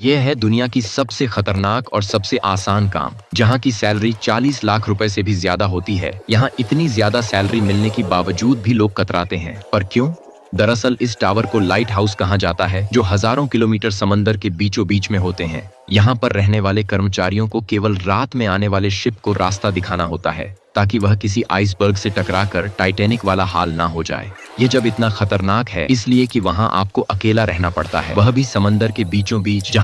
यह है दुनिया की सबसे खतरनाक और सबसे आसान काम, जहां की सैलरी 40 लाख रुपए से भी ज्यादा होती है। यहाँ इतनी ज्यादा सैलरी मिलने के बावजूद भी लोग कतराते हैं। पर क्यों? दरअसल इस टावर को लाइट हाउस कहा जाता है, जो हजारों किलोमीटर समंदर के बीचों बीच में होते हैं। यहाँ पर रहने वाले कर्मचारियों को केवल रात में आने वाले शिप को रास्ता दिखाना होता है, ताकि वह किसी आइसबर्ग से टकराकर टाइटैनिक वाला हाल ना हो जाए। ये जब इतना खतरनाक है इसलिए कि वहाँ आपको अकेला रहना पड़ता है, वह भी समंदर के बीचों बीच।